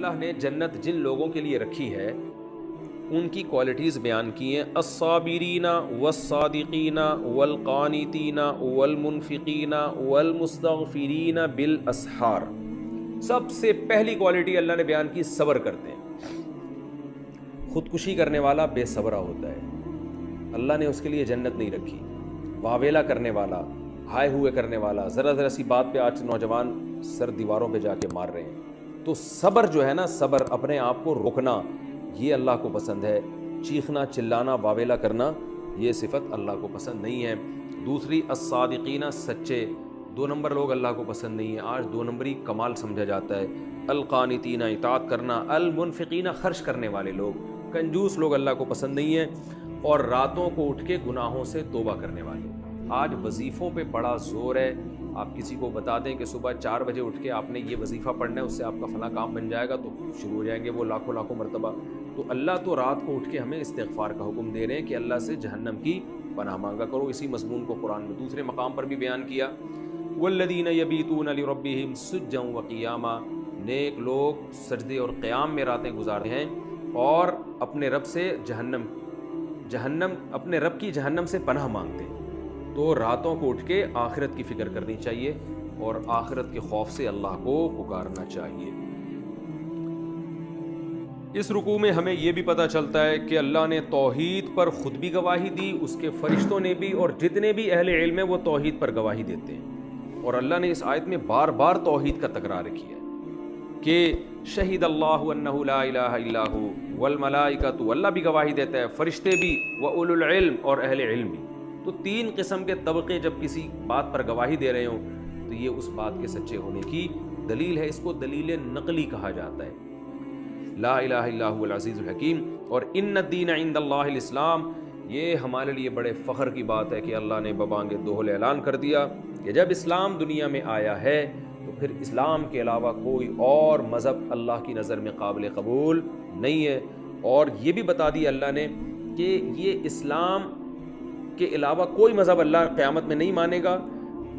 اللہ نے جنت جن لوگوں کے لیے رکھی ہے ان کی کوالٹیز بیان کی ہیں، الصابرین والصادقین والقانتین والمنفقین والمستغفرین بالاسحار۔ سب سے پہلی کوالٹی اللہ نے بیان کی، صبر کرتے ہیں۔ خودکشی کرنے والا بے صبرا ہوتا ہے، اللہ نے اس کے لیے جنت نہیں رکھی۔ واویلا کرنے والا، ہائے ہوئے کرنے والا، ذرا ذرا سی بات پہ آج نوجوان سر دیواروں پہ جا کے مار رہے ہیں۔ تو صبر جو ہے نا، صبر، اپنے آپ کو روکنا، یہ اللہ کو پسند ہے۔ چیخنا، چلانا، واویلا کرنا، یہ صفت اللہ کو پسند نہیں ہے۔ دوسری، الصادقین، سچے، 2 نمبر لوگ اللہ کو پسند نہیں ہیں، آج 2 نمبری کمال سمجھا جاتا ہے۔ القانتین، اطاعت کرنا، المنفقین، خرچ کرنے والے لوگ، کنجوس لوگ اللہ کو پسند نہیں ہیں، اور راتوں کو اٹھ کے گناہوں سے توبہ کرنے والے۔ آج وظیفوں پہ بڑا زور ہے، آپ کسی کو بتا دیں کہ صبح 4 بجے اٹھ کے آپ نے یہ وظیفہ پڑھنا ہے، اس سے آپ کا فلاں کام بن جائے گا، تو شروع ہو جائیں گے وہ لاکھوں مرتبہ۔ تو اللہ تو رات کو اٹھ کے ہمیں استغفار کا حکم دے رہے ہیں کہ اللہ سے جہنم کی پناہ مانگا کرو۔ اسی مضمون کو قرآن میں دوسرے مقام پر بھی بیان کیا، والذین یبیتون لربہم سجدا وقیاما، نیک لوگ سجدے اور قیام میں راتیں گزارتے ہیں اور اپنے رب سے اپنے رب کی جہنم سے پناہ مانگتے ہیں۔ تو راتوں کو اٹھ کے آخرت کی فکر کرنی چاہیے اور آخرت کے خوف سے اللہ کو پکارنا چاہیے۔ اس رکوع میں ہمیں یہ بھی پتہ چلتا ہے کہ اللہ نے توحید پر خود بھی گواہی دی، اس کے فرشتوں نے بھی، اور جتنے بھی اہل علم ہیں وہ توحید پر گواہی دیتے ہیں۔ اور اللہ نے اس آیت میں بار بار توحید کا تکرار کیا ہے کہ شہید اللہ انہ لا الہ الا ھو والملائکۃ، اللہ بھی گواہی دیتا ہے، فرشتے بھی، واولو العلم، اور اہل علم بھی۔ تو 3 قسم کے طبقے جب کسی بات پر گواہی دے رہے ہوں تو یہ اس بات کے سچے ہونے کی دلیل ہے۔ اس کو دلیل نقلی کہا جاتا ہے، لا الہ الا ھو العزیز الحکیم۔ اور ان الدین عند اللہ الاسلام، یہ ہمارے لیے بڑے فخر کی بات ہے کہ اللہ نے ببانگ دوہل اعلان کر دیا کہ جب اسلام دنیا میں آیا ہے تو پھر اسلام کے علاوہ کوئی اور مذہب اللہ کی نظر میں قابل قبول نہیں ہے۔ اور یہ بھی بتا دیا اللہ نے کہ یہ اسلام کے علاوہ کوئی مذہب اللہ قیامت میں نہیں مانے گا۔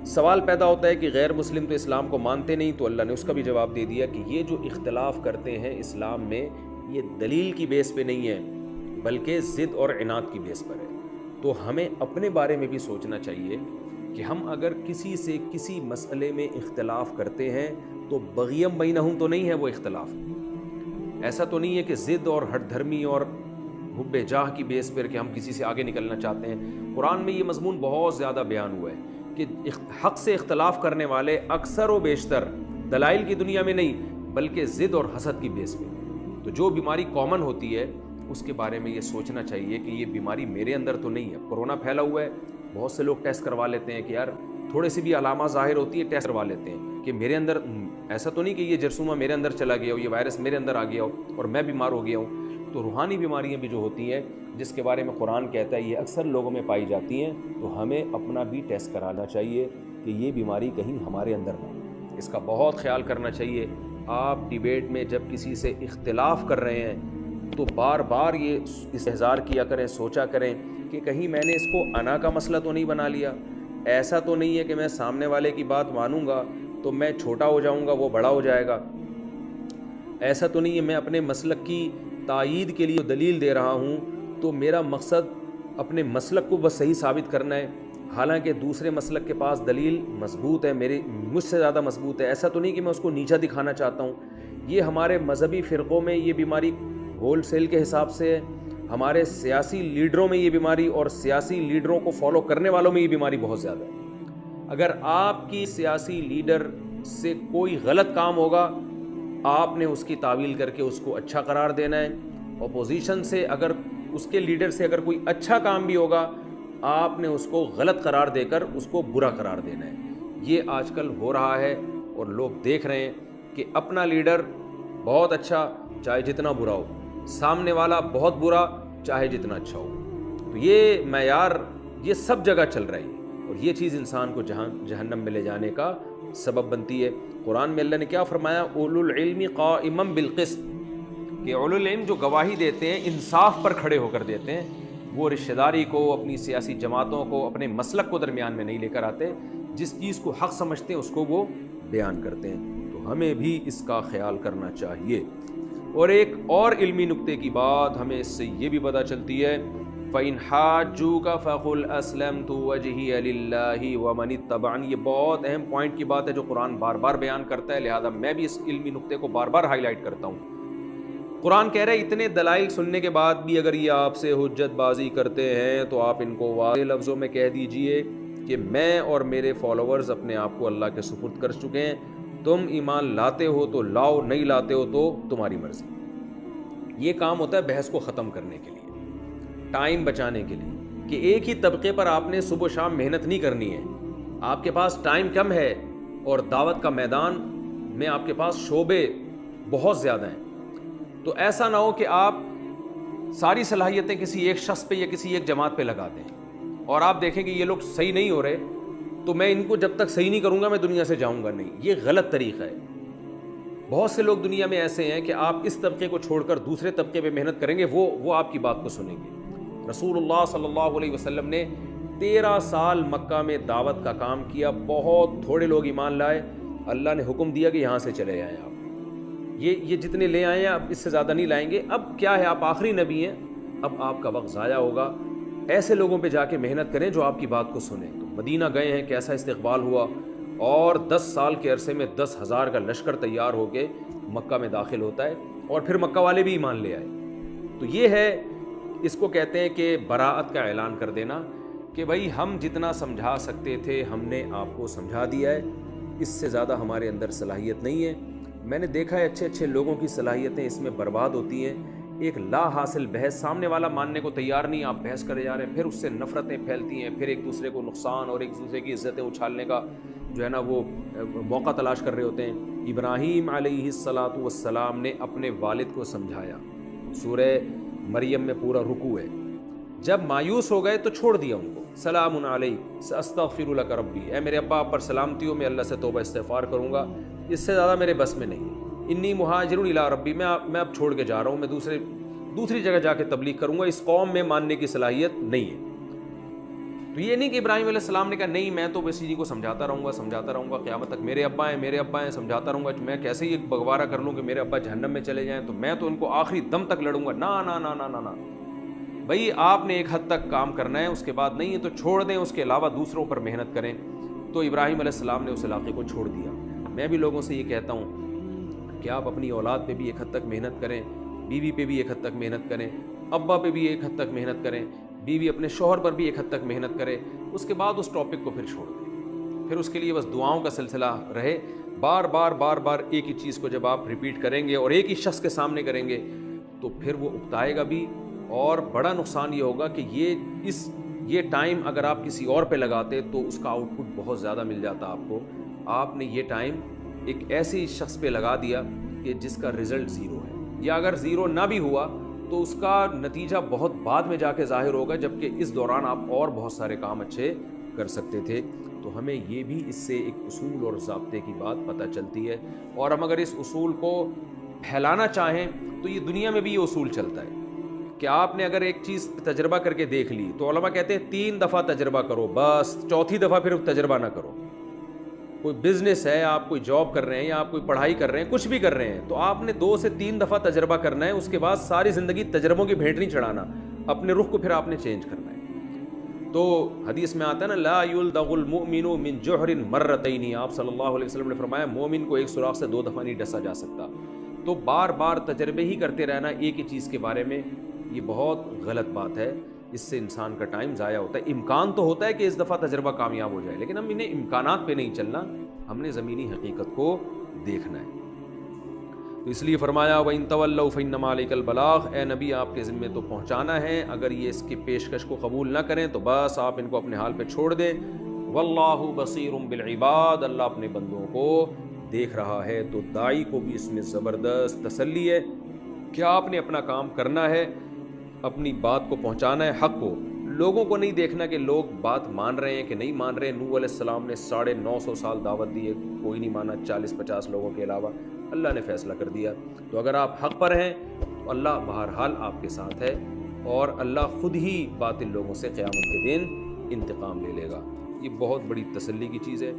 سوال پیدا ہوتا ہے کہ غیر مسلم تو اسلام کو مانتے نہیں، تو اللہ نے اس کا بھی جواب دے دیا کہ یہ جو اختلاف کرتے ہیں اسلام میں، یہ دلیل کی بیس پہ نہیں ہے بلکہ ضد اور عناد کی بیس پر ہے۔ تو ہمیں اپنے بارے میں بھی سوچنا چاہیے کہ ہم اگر کسی سے کسی مسئلے میں اختلاف کرتے ہیں تو بغیم بینہم تو نہیں ہے وہ اختلاف، ایسا تو نہیں ہے کہ ضد اور ہٹ دھرمی اور حب جاہ کی بیس پر کہ ہم کسی سے آگے نکلنا چاہتے ہیں۔ قرآن میں یہ مضمون بہت زیادہ بیان ہوا ہے کہ حق سے اختلاف کرنے والے اکثر و بیشتر دلائل کی دنیا میں نہیں بلکہ ضد اور حسد کی بیس پہ۔ تو جو بیماری کامن ہوتی ہے اس کے بارے میں یہ سوچنا چاہیے کہ یہ بیماری میرے اندر تو نہیں ہے۔ کورونا پھیلا ہوا ہے، بہت سے لوگ ٹیسٹ کروا لیتے ہیں کہ یار تھوڑے سی بھی علامات ظاہر ہوتی ہے ٹیسٹ کروا لیتے ہیں کہ میرے اندر ایسا تو نہیں کہ یہ جرثومہ میرے اندر چلا گیا ہو، یہ وائرس میرے اندر آ گیا ہو اور میں بیمار ہو گیا ہوں۔ تو روحانی بیماریاں بھی جو ہوتی ہیں جس کے بارے میں قرآن کہتا ہے یہ اکثر لوگوں میں پائی جاتی ہیں، تو ہمیں اپنا بھی ٹیسٹ کرانا چاہیے کہ یہ بیماری کہیں ہمارے اندر نہ ہو۔ اس کا بہت خیال کرنا چاہیے۔ آپ ڈیبیٹ میں جب کسی سے اختلاف کر رہے ہیں تو بار بار یہ استحضار کیا کریں، سوچا کریں کہ کہیں میں نے اس کو انا کا مسئلہ تو نہیں بنا لیا، ایسا تو نہیں ہے کہ میں سامنے والے کی بات مانوں گا تو میں چھوٹا ہو جاؤں گا وہ بڑا ہو جائے گا، ایسا تو نہیں ہے میں اپنے مسلک کی تائید کے لیے دلیل دے رہا ہوں تو میرا مقصد اپنے مسلک کو بس صحیح ثابت کرنا ہے، حالانکہ دوسرے مسلک کے پاس دلیل مضبوط ہے، مجھ سے زیادہ مضبوط ہے، ایسا تو نہیں کہ میں اس کو نیچا دکھانا چاہتا ہوں۔ یہ ہمارے مذہبی فرقوں میں یہ بیماری ہول سیل کے حساب سے ہے، ہمارے سیاسی لیڈروں میں یہ بیماری اور سیاسی لیڈروں کو فالو کرنے والوں میں یہ بیماری بہت زیادہ ہے۔ اگر آپ کی سیاسی لیڈر سے کوئی غلط کام ہوگا آپ نے اس کی تعویل کر کے اس کو اچھا قرار دینا ہے، اپوزیشن سے اگر اس کے لیڈر سے اگر کوئی اچھا کام بھی ہوگا آپ نے اس کو غلط قرار دے کر اس کو برا قرار دینا ہے۔ یہ آج کل ہو رہا ہے اور لوگ دیکھ رہے ہیں کہ اپنا لیڈر بہت اچھا چاہے جتنا برا ہو، سامنے والا بہت برا چاہے جتنا اچھا ہو۔ تو یہ معیار یہ سب جگہ چل رہی ہے اور یہ چیز انسان کو جہنم میں لے جانے کا سبب بنتی ہے۔ قرآن میں اللہ نے کیا فرمایا؟ اولو العلم قائما بالقسط، کہ اولو العلم جو گواہی دیتے ہیں انصاف پر کھڑے ہو کر دیتے ہیں، وہ رشتہ داری کو، اپنی سیاسی جماعتوں کو، اپنے مسلک کو درمیان میں نہیں لے کر آتے، جس چیز کو حق سمجھتے ہیں اس کو وہ بیان کرتے ہیں۔ تو ہمیں بھی اس کا خیال کرنا چاہیے۔ اور ایک اور علمی نکتے کی بات ہمیں اس سے یہ بھی پتہ چلتی ہے، فَإِنْ حَاجُّوكَ فَقُلْ أَسْلَمْتُ وَجْهِيَ لِلَّهِ وَمَنِ اتَّبَعَنِي۔ یہ بہت اہم پوائنٹ کی بات ہے جو قرآن بار بار بیان کرتا ہے، لہذا میں بھی اس علمی نکتے کو بار بار ہائی لائٹ کرتا ہوں۔ قرآن کہہ رہا ہے اتنے دلائل سننے کے بعد بھی اگر یہ آپ سے حجت بازی کرتے ہیں تو آپ ان کو واضح لفظوں میں کہہ دیجئے کہ میں اور میرے فالوورز اپنے آپ کو اللہ کے سپرد کر چکے ہیں، تم ایمان لاتے ہو تو لاؤ، نہیں لاتے ہو تو تمہاری مرضی۔ یہ کام ہوتا ہے بحث کو ختم کرنے کے لیے، ٹائم بچانے کے لیے، کہ ایک ہی طبقے پر آپ نے صبح و شام محنت نہیں کرنی ہے، آپ کے پاس ٹائم کم ہے اور دعوت کا میدان میں آپ کے پاس شعبے بہت زیادہ ہیں۔ تو ایسا نہ ہو کہ آپ ساری صلاحیتیں کسی ایک شخص پہ یا کسی ایک جماعت پہ لگا دیں اور آپ دیکھیں کہ یہ لوگ صحیح نہیں ہو رہے تو میں ان کو جب تک صحیح نہیں کروں گا میں دنیا سے جاؤں گا نہیں۔ یہ غلط طریقہ ہے۔ بہت سے لوگ دنیا میں ایسے ہیں کہ آپ اس طبقے کو چھوڑ کر دوسرے طبقے پہ محنت کریں گے، وہ آپ کی بات کو سنیں گے۔ رسول اللہ صلی اللہ علیہ وسلم نے 13 سال مکہ میں دعوت کا کام کیا، بہت تھوڑے لوگ ایمان لائے، اللہ نے حکم دیا کہ یہاں سے چلے جائیں آپ، یہ جتنے لے آئے ہیں اب اس سے زیادہ نہیں لائیں گے۔ اب کیا ہے، آپ آخری نبی ہیں، اب آپ کا وقت ضائع ہوگا، ایسے لوگوں پہ جا کے محنت کریں جو آپ کی بات کو سنیں۔ تو مدینہ گئے ہیں، کیسا استقبال ہوا، اور 10 سال کے عرصے میں 10,000 کا لشکر تیار ہو کے مکہ میں داخل ہوتا ہے، اور پھر مکہ والے بھی ایمان لے آئے۔ تو یہ ہے، اس کو کہتے ہیں کہ براعت کا اعلان کر دینا کہ بھائی ہم جتنا سمجھا سکتے تھے ہم نے آپ کو سمجھا دیا ہے، اس سے زیادہ ہمارے اندر صلاحیت نہیں ہے۔ میں نے دیکھا ہے اچھے اچھے لوگوں کی صلاحیتیں اس میں برباد ہوتی ہیں، ایک لا حاصل بحث، سامنے والا ماننے کو تیار نہیں، آپ بحث کرے جا رہے ہیں، پھر اس سے نفرتیں پھیلتی ہیں، پھر ایک دوسرے کو نقصان اور ایک دوسرے کی عزتیں اچھالنے کا جو ہے نا وہ موقع تلاش کر رہے ہوتے ہیں۔ ابراہیم علیہ الصلاۃ والسلام نے اپنے والد کو سمجھایا، سورہ مریم میں پورا رکوع ہے، جب مایوس ہو گئے تو چھوڑ دیا ان کو، سلام علیک ساستغفر لک ربی، اے میرے ابا آپ پر سلامتی ہو، میں اللہ سے توبہ استغفار کروں گا، اس سے زیادہ میرے بس میں نہیں ہے، انی مہاجر الی ربی، میں اب چھوڑ کے جا رہا ہوں، میں دوسری جگہ جا کے تبلیغ کروں گا، اس قوم میں ماننے کی صلاحیت نہیں ہے۔ تو یہ نہیں کہ ابراہیم علیہ السلام نے کہا نہیں میں تو اسی جی کو سمجھاتا رہوں گا قیامت تک، میرے ابا ہیں سمجھاتا رہوں گا، میں کیسے ہی بگوارہ کر لوں کہ میرے ابا جہنم میں چلے جائیں، تو میں تو ان کو آخری دم تک لڑوں گا۔ نا نا نا نا نا نا بھائی، آپ نے ایک حد تک کام کرنا ہے، اس کے بعد نہیں ہے تو چھوڑ دیں، اس کے علاوہ دوسروں پر محنت کریں۔ تو ابراہیم علیہ السلام نے اس علاقے کو چھوڑ دیا۔ میں بھی لوگوں سے یہ کہتا ہوں کہ آپ اپنی اولاد پہ بھی ایک حد تک محنت کریں، بیوی پہ بھی ایک حد تک محنت کریں، ابا پہ بھی ایک حد تک محنت کریں، بیوی اپنے شوہر پر بھی ایک حد تک محنت کرے، اس کے بعد اس ٹاپک کو پھر چھوڑ دیں، پھر اس کے لیے بس دعاؤں کا سلسلہ رہے۔ بار بار ایک ہی چیز کو جب آپ ریپیٹ کریں گے اور ایک ہی شخص کے سامنے کریں گے تو پھر وہ اکتائے گا بھی، اور بڑا نقصان یہ ہوگا کہ یہ ٹائم اگر آپ کسی اور پہ لگاتے تو اس کا آؤٹ پٹ بہت زیادہ مل جاتا آپ کو۔ آپ نے یہ ٹائم ایک ایسی شخص پہ لگا دیا کہ جس کا رزلٹ زیرو ہے، یا اگر زیرو نہ بھی ہوا تو اس کا نتیجہ بہت بعد میں جا کے ظاہر ہوگا، جبکہ اس دوران آپ اور بہت سارے کام اچھے کر سکتے تھے۔ تو ہمیں یہ بھی اس سے ایک اصول اور ضابطے کی بات پتہ چلتی ہے، اور ہم اگر اس اصول کو پھیلانا چاہیں تو یہ دنیا میں بھی یہ اصول چلتا ہے کہ آپ نے اگر ایک چیز تجربہ کر کے دیکھ لی تو علماء کہتے ہیں 3 دفعہ تجربہ کرو، بس چوتھی دفعہ پھر تجربہ نہ کرو۔ کوئی بزنس ہے، آپ کوئی جاب کر رہے ہیں یا آپ کوئی پڑھائی کر رہے ہیں، کچھ بھی کر رہے ہیں، تو آپ نے 2 سے 3 دفعہ تجربہ کرنا ہے، اس کے بعد ساری زندگی تجربوں کی بھیٹ نہیں چڑھانا، اپنے رخ کو پھر آپ نے چینج کرنا ہے۔ تو حدیث میں آتا ہے نا، لا یلدغ المؤمن من جحر مرتین، آپ صلی اللہ علیہ وسلم نے فرمایا مومن کو ایک سوراخ سے 2 دفعہ نہیں ڈسا جا سکتا۔ تو بار بار تجربے ہی کرتے رہنا ایک ہی چیز کے بارے میں، یہ بہت غلط بات ہے، اس سے انسان کا ٹائم ضائع ہوتا ہے۔ امکان تو ہوتا ہے کہ اس دفعہ تجربہ کامیاب ہو جائے، لیکن ہم انہیں امکانات پہ نہیں چلنا، ہم نے زمینی حقیقت کو دیکھنا ہے۔ تو اس لیے فرمایا وَإِن تَوَلَّوْا فَإِنَّمَا عَلَيْكَ الْبَلَاغُ، اے نبی آپ کے ذمے تو پہنچانا ہے، اگر یہ اس کی پیشکش کو قبول نہ کریں تو بس آپ ان کو اپنے حال پہ چھوڑ دیں۔ وَاللَّهُ بَصِيرٌ بِالْعِبَادِ، اللہ اپنے بندوں کو دیکھ رہا ہے۔ تو داعی کو بھی اس میں زبردست تسلی ہے کہ آپ نے اپنا کام کرنا ہے، اپنی بات کو پہنچانا ہے، حق کو، لوگوں کو نہیں دیکھنا کہ لوگ بات مان رہے ہیں کہ نہیں مان رہے۔ نوح علیہ السلام نے 950 سال دعوت دی ہے، کوئی نہیں مانا 40-50 لوگوں کے علاوہ، اللہ نے فیصلہ کر دیا۔ تو اگر آپ حق پر ہیں تو اللہ بہرحال آپ کے ساتھ ہے، اور اللہ خود ہی باطل لوگوں سے قیامت کے دن انتقام لے لے گا۔ یہ بہت بڑی تسلی کی چیز ہے۔